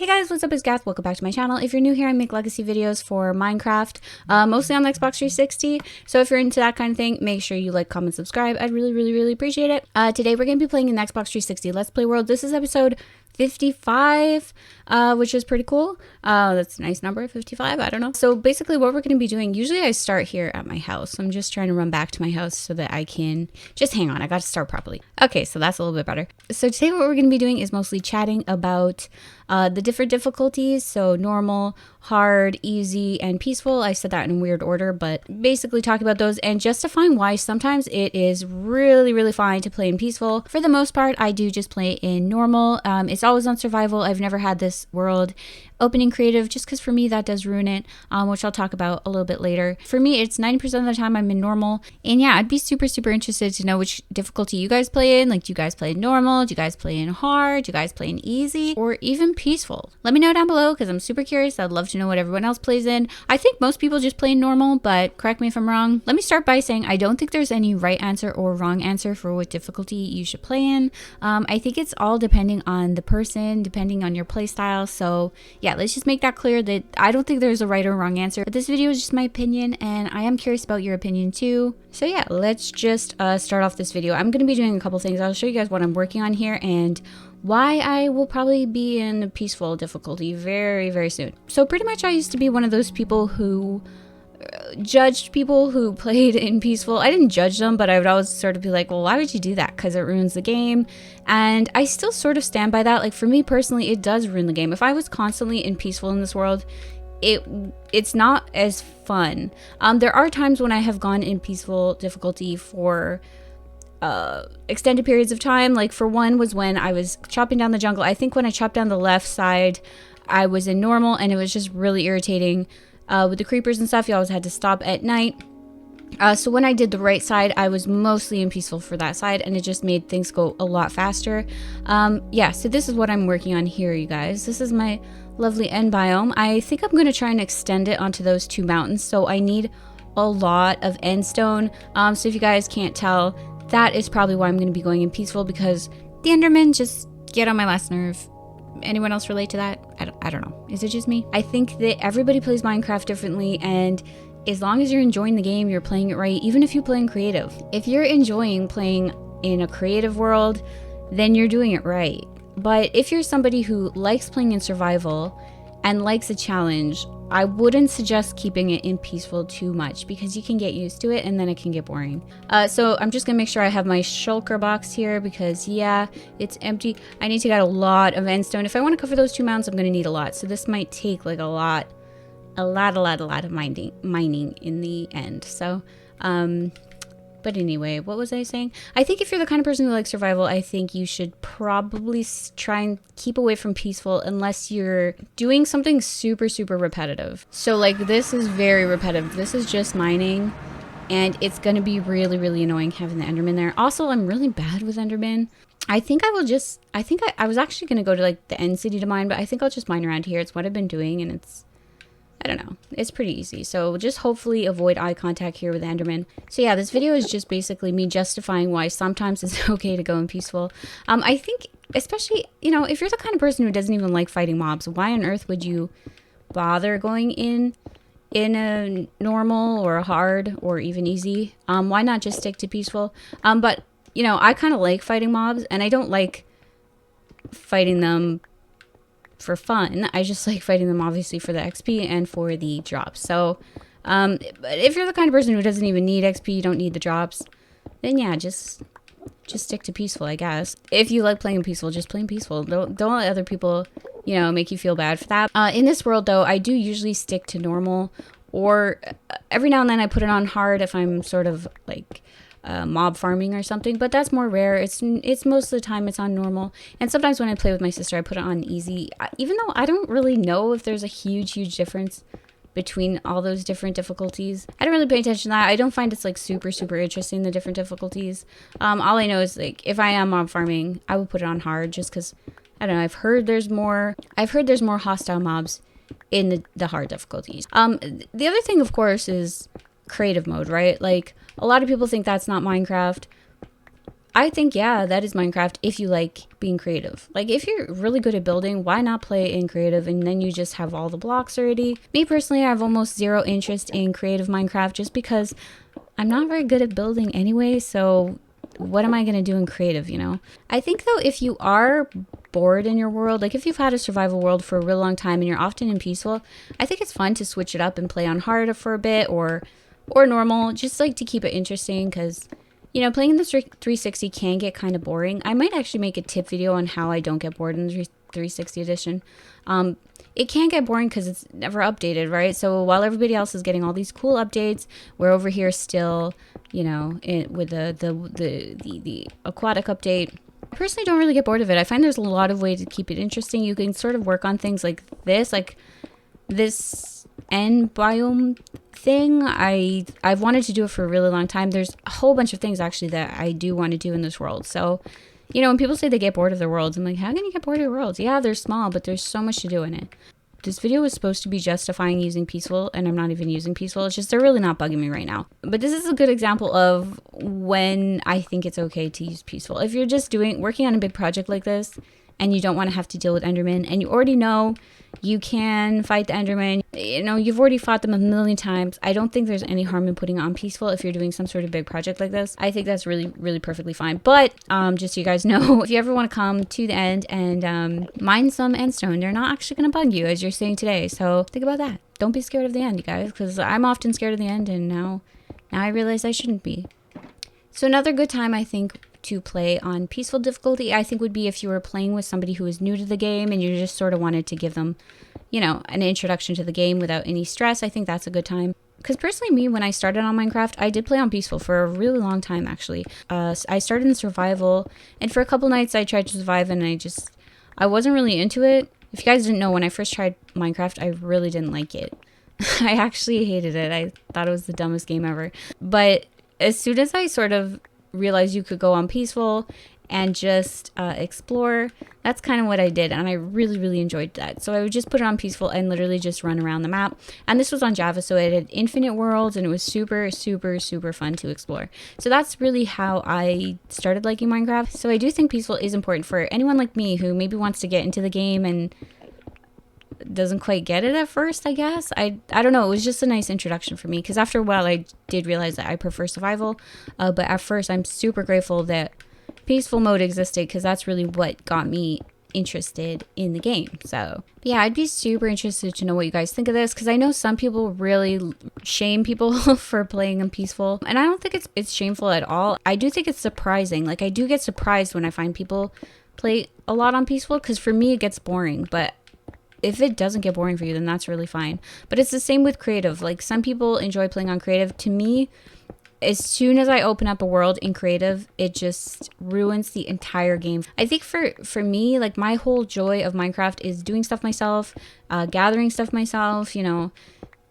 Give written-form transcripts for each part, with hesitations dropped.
Hey guys, what's up? It's Gath. Welcome back to my channel. If you're new here, I make legacy videos for Minecraft, mostly on the Xbox 360. So if you're into that kind of thing, make sure you like, comment, subscribe. I'd really appreciate it. Today we're going to be playing in the Xbox 360 Let's Play World. This is episode 55, which is pretty cool. That's a nice number, 55, I don't know. So basically what we're going to be doing, usually I start here at my house. I'm just trying to run back to my house so that I can, just hang on, I got to start properly. Okay, so that's a little bit better. So today what we're going to be doing is mostly chatting about the different difficulties, so normal, hard, easy, and peaceful. I said that in weird order, but basically talking about those and justifying why sometimes it is really fine to play in peaceful. For the most part, I do just play in normal. It's always on survival. I've never had this world opening creative just because for me that does ruin it, which I'll talk about a little bit later. For me, it's 90% of the time I'm in normal, and yeah, I'd be super interested to know which difficulty you guys play in. Like, do you guys play in normal? Do you guys play in hard? Do you guys play in easy? Or even peaceful? Let me know down below because I'm super curious. I'd love to know what everyone else plays in. I think most people just play in normal, but correct me if I'm wrong. Let me start by saying I don't think there's any right answer or wrong answer for what difficulty you should play in. I think it's all depending on the person, depending on your play style. So yeah, let's just make that clear that I don't think there's a right or wrong answer. But this video is just my opinion, and I am curious about your opinion too. So yeah, let's just start off this video. I'm going to be doing a couple things. I'll show you guys what I'm working on here and why I will probably be in a peaceful difficulty very soon. So pretty much I used to be one of those people who judged people who played in peaceful. I didn't judge them, but I would always sort of be like, well, why would you do that? Because it ruins the game. And I still sort of stand by that. Like, for me personally, it does ruin the game. If I was constantly in peaceful in this world, it's not as fun. There are times when I have gone in peaceful difficulty for extended periods of time. Like, for one was when I was chopping down the jungle. I think when I chopped down the left side, I was in normal, and it was just really irritating. With the creepers and stuff, you always had to stop at night. So when I did the right side, I was mostly in peaceful for that side, and it just made things go a lot faster. Yeah, so this is what I'm working on here, you guys. This is my lovely end biome. I think I'm going to try and extend it onto those two mountains, so I need a lot of end stone. So if you guys can't tell, that is probably why I'm going to be going in peaceful, because the Endermen just get on my last nerve. Anyone else relate to that? I don't know. Is it just me? I think that everybody plays Minecraft differently, and as long as you're enjoying the game, you're playing it right, even if you play in creative. If you're enjoying playing in a creative world, then you're doing it right. But if you're somebody who likes playing in survival and likes a challenge, I wouldn't suggest keeping it in peaceful too much, because you can get used to it and then it can get boring. So I'm just gonna make sure I have my shulker box here, because yeah, it's empty. I need to get a lot of end stone. If I want to cover those two mountains, I'm gonna need a lot. So this might take like a lot of mining in the end. So but anyway, what was I saying? I think if you're the kind of person who likes survival, I think you should probably try and keep away from peaceful unless you're doing something super repetitive. So like, this is very repetitive. This is just mining, and it's going to be really annoying having the Enderman there. Also, I'm really bad with Enderman. I think I will just, I was actually going to go to like the end city to mine, but I think I'll just mine around here. It's what I've been doing, and it's, I don't know, it's pretty easy. So just hopefully avoid eye contact here with Enderman. So yeah, this video is just basically me justifying why sometimes it's okay to go in peaceful. I think, especially, you know, if you're the kind of person who doesn't even like fighting mobs, why on earth would you bother going in a normal or a hard or even easy? Why not just stick to peaceful? But, you know, I kind of like fighting mobs, and I don't like fighting them for fun. I just like fighting them obviously for the XP and for the drops. So but if you're the kind of person who doesn't even need XP, you don't need the drops, then yeah, just stick to peaceful, I guess. If you like playing peaceful, just play peaceful. Don't let other people, you know, make you feel bad for that. In this world though, I do usually stick to normal, or every now and then I put it on hard if I'm sort of like mob farming or something, but that's more rare. It's most of the time it's on normal, and sometimes when I play with my sister, I put it on easy, even though I don't really know if there's a huge difference between all those different difficulties. I don't really pay attention to that. I don't find it's like super interesting, the different difficulties. All I know is like, if I am mob farming, I would put it on hard, just because I don't know, I've heard there's more hostile mobs in the hard difficulties. The other thing, of course, is creative mode, right? Like, a lot of people think that's not Minecraft. I think, yeah, that is Minecraft if you like being creative. Like, if you're really good at building, why not play in creative and then you just have all the blocks already? Me personally, I have almost zero interest in creative Minecraft just because I'm not very good at building anyway, so what am I going to do in creative, you know? I think, though, if you are bored in your world, like if you've had a survival world for a real long time and you're often in peaceful, I think it's fun to switch it up and play on hard for a bit or normal, just like to keep it interesting, because you know, playing in the 360 can get kind of boring. I might actually make a tip video on how I don't get bored in the 360 edition. It can get boring because it's never updated, right? So while everybody else is getting all these cool updates, we're over here still, you know, with the aquatic update. I personally don't really get bored of it. I find there's a lot of ways to keep it interesting. You can sort of work on things like this end biome thing. I've wanted to do it for a really long time. There's a whole bunch of things actually that I do want to do in this world. So, you know, when people say they get bored of their worlds, I'm like, how can you get bored of your worlds? Yeah, they're small, but there's so much to do in it. This video was supposed to be justifying using peaceful, and I'm not even using peaceful. It's just they're really not bugging me right now. But this is a good example of when I think it's okay to use peaceful. If you're just working on a big project like this, and you don't want to have to deal with Endermen, and you already know you can fight the Enderman, you know, you've already fought them a million times. I don't think there's any harm in putting on peaceful if you're doing some sort of big project like this. I think that's really, really perfectly fine. But just so you guys know, if you ever want to come to the end and mine some endstone, they're not actually going to bug you, as you're seeing today. So think about that. Don't be scared of the end, you guys, because I'm often scared of the end, and now I realize I shouldn't be. So another good time, I think, to play on peaceful difficulty, I think, would be if you were playing with somebody who is new to the game and you just sort of wanted to give them, you know, an introduction to the game without any stress. I think that's a good time. Because personally, me, when I started on Minecraft, I did play on peaceful for a really long time, actually. I started in survival, and for a couple nights I tried to survive, and I wasn't really into it. If you guys didn't know, when I first tried Minecraft, I really didn't like it. I actually hated it. I thought it was the dumbest game ever. But as soon as I sort of realized you could go on peaceful and just explore, that's kind of what I did, and I really, really enjoyed that. So I would just put it on peaceful and literally just run around the map. And this was on Java, so it had infinite worlds, and it was super, super, super fun to explore. So that's really how I started liking Minecraft. So I do think peaceful is important for anyone like me who maybe wants to get into the game and doesn't quite get it at first, I guess. I don't know. It was just a nice introduction for me, because after a while I did realize that I prefer survival. But at first, I'm super grateful that peaceful mode existed, because that's really what got me interested in the game. So yeah, I'd be super interested to know what you guys think of this, because I know some people really shame people for playing on peaceful, and I don't think it's shameful at all. I do think it's surprising. Like, I do get surprised when I find people play a lot on peaceful, because for me it gets boring. But if it doesn't get boring for you, then that's really fine. But it's the same with creative. Like, some people enjoy playing on creative. To me, as soon as I open up a world in creative, it just ruins the entire game. I think for me, like, my whole joy of Minecraft is doing stuff myself, gathering stuff myself, you know.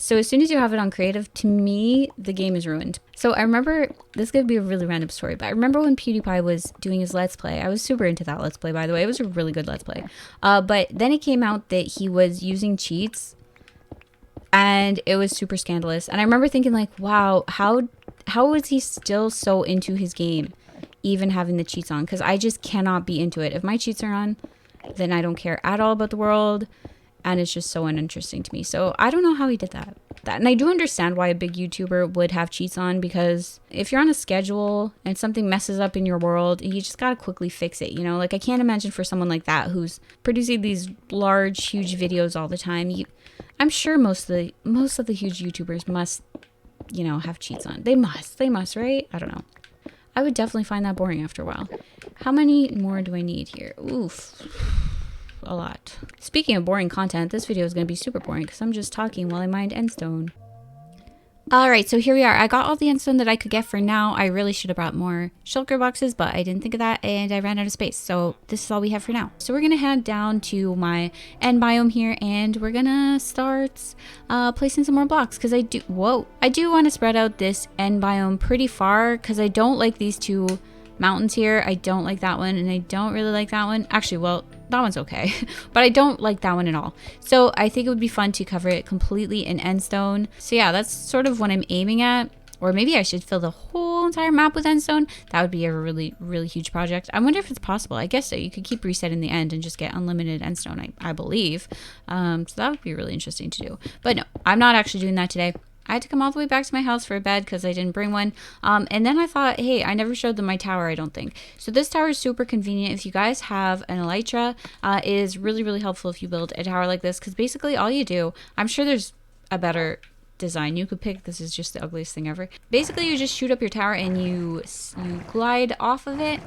So as soon as you have it on creative, to me, the game is ruined. So I remember, this could be a really random story, but I remember when PewDiePie was doing his Let's Play. I was super into that Let's Play, by the way. It was a really good Let's Play. But then it came out that he was using cheats, and it was super scandalous. And I remember thinking, like, wow, how is he still so into his game, even having the cheats on? Because I just cannot be into it. If my cheats are on, then I don't care at all about the world. And it's just so uninteresting to me. So I don't know how he did that. And I do understand why a big YouTuber would have cheats on, because if you're on a schedule and something messes up in your world, you just gotta quickly fix it, you know? Like, I can't imagine for someone like that who's producing these large, huge videos all the time. I'm sure most of the huge YouTubers must, you know, have cheats on. They must, right? I don't know. I would definitely find that boring after a while. How many more do I need here? Oof. A lot. Speaking of boring content, this video is going to be super boring because I'm just talking while I mined endstone. Alright, so here we are. I got all the endstone that I could get for now. I really should have brought more shulker boxes, but I didn't think of that, and I ran out of space. So this is all we have for now. So we're going to head down to my end biome here, and we're going to start placing some more blocks, because I do want to spread out this end biome pretty far, because I don't like these two mountains here. I don't like that one, and I don't really like that one. Actually, well, that one's okay, but I don't like that one at all. So I think it would be fun to cover it completely in endstone. So yeah, that's sort of what I'm aiming at. Or maybe I should fill the whole entire map with endstone. That would be a really, really huge project. I wonder if it's possible. I guess so. You could keep resetting the end and just get unlimited endstone, I believe. So that would be really interesting to do. But no, I'm not actually doing that today. I had to come all the way back to my house for a bed because I didn't bring one. And then I thought, hey, I never showed them my tower, I don't think. So this tower is super convenient. If you guys have an elytra, it is really, really helpful if you build a tower like this. Because basically all you do, I'm sure there's a better design you could pick. This is just the ugliest thing ever. Basically, you just shoot up your tower and you glide off of it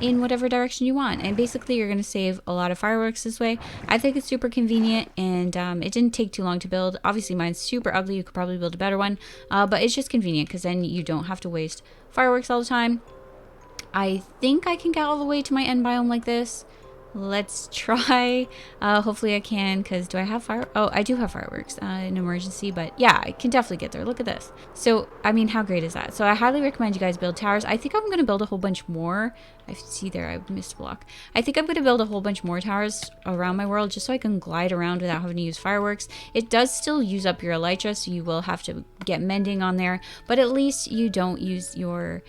in whatever direction you want. And basically, you're going to save a lot of fireworks this way. I think it's super convenient, and it didn't take too long to build. Obviously, mine's super ugly. You could probably build a better one, but it's just convenient because then you don't have to waste fireworks all the time. I think I can get all the way to my end biome like this. Let's try. Hopefully I can, because do I have oh, I do have fireworks in emergency, but yeah, I can definitely get there. Look at this. So I mean, how great is that? So I highly recommend you guys build towers. I think I'm going to build a whole bunch more. I see there, I missed a block. I think I'm going to build a whole bunch more towers around my world just so I can glide around without having to use fireworks. It does still use up your elytra, so you will have to get mending on there, but at least you don't use your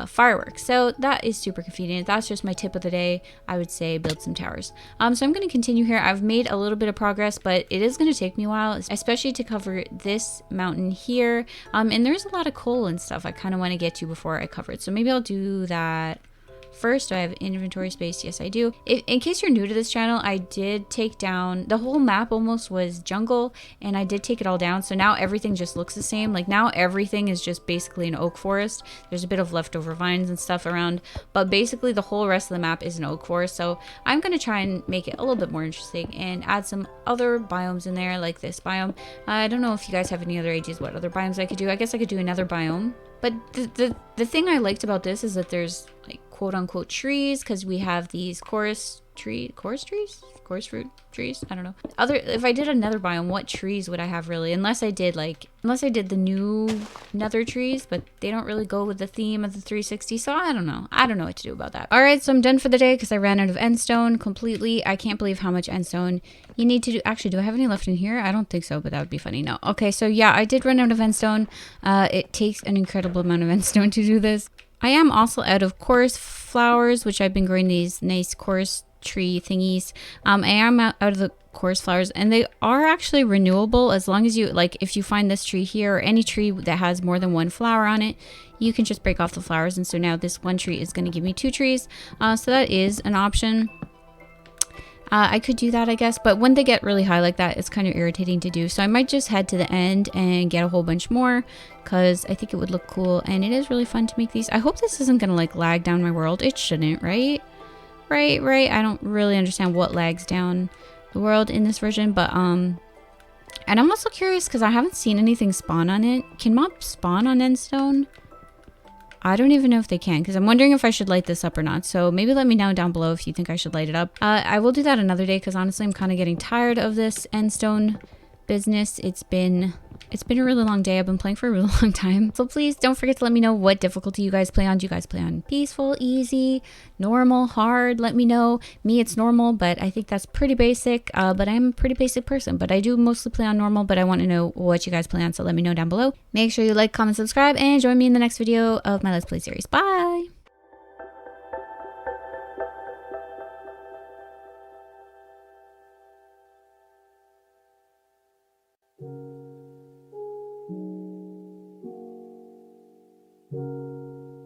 fireworks. So that is super convenient. That's just my tip of the day. I would say build some towers. So I'm going to continue here. I've made a little bit of progress, but it is going to take me a while, especially to cover this mountain here. And there's a lot of coal and stuff I kind of want to get to before I cover it. So maybe I'll do that first. Do I have inventory space? Yes, I do. In case you're new to this channel, I did take down the whole map. Almost was jungle, and I did take it all down, so now everything just looks the same. Like now everything is just basically an oak forest. There's a bit of leftover vines and stuff around, but basically the whole rest of the map is an oak forest. So I'm going to try and make it a little bit more interesting and add some other biomes in there, like this biome. I don't know if you guys have any other ideas what other biomes I could do. I guess I could do another biome. But the thing I liked about this is that there's like quote unquote trees, because we have these chorus fruit trees. I don't know. If I did another biome, what trees would I have really? Unless I did the new nether trees, but they don't really go with the theme of the 360. So I don't know. I don't know what to do about that. All right, so I'm done for the day because I ran out of endstone completely. I can't believe how much endstone you need to do. Actually, do I have any left in here? I don't think so, but that would be funny. No. Okay, so yeah, I did run out of endstone. It takes an incredible amount of endstone to do this. I am also out of chorus flowers, which I've been growing these nice chorus tree thingies. I am out of the chorus flowers, and they are actually renewable as long as you, like, if you find this tree here or any tree that has more than one flower on it, you can just break off the flowers. And so now this one tree is going to give me 2 trees. So that is an option. I could do that, I guess, but when they get really high like that, it's kind of irritating to do. So I might just head to the end and get a whole bunch more, because I think it would look cool, and it is really fun to make these. I hope this isn't going to like lag down my world. It shouldn't, right? Right. I don't really understand what lags down the world in this version, but and I'm also curious because I haven't seen anything spawn on it. Can mobs spawn on endstone? I don't even know if they can, because I'm wondering if I should light this up or not. So maybe let me know down below if you think I should light it up. I will do that another day, because honestly I'm kind of getting tired of this endstone business. It's been a really long day. I've been playing for a really long time. So please don't forget to let me know what difficulty you guys play on. Do you guys play on peaceful, easy, normal, hard? Let me know. Me, it's normal, but I think that's pretty basic. But I'm a pretty basic person, but I do mostly play on normal, but I want to know what you guys play on, so let me know down below. Make sure you like, comment, subscribe, and join me in the next video of my Let's Play series. Bye!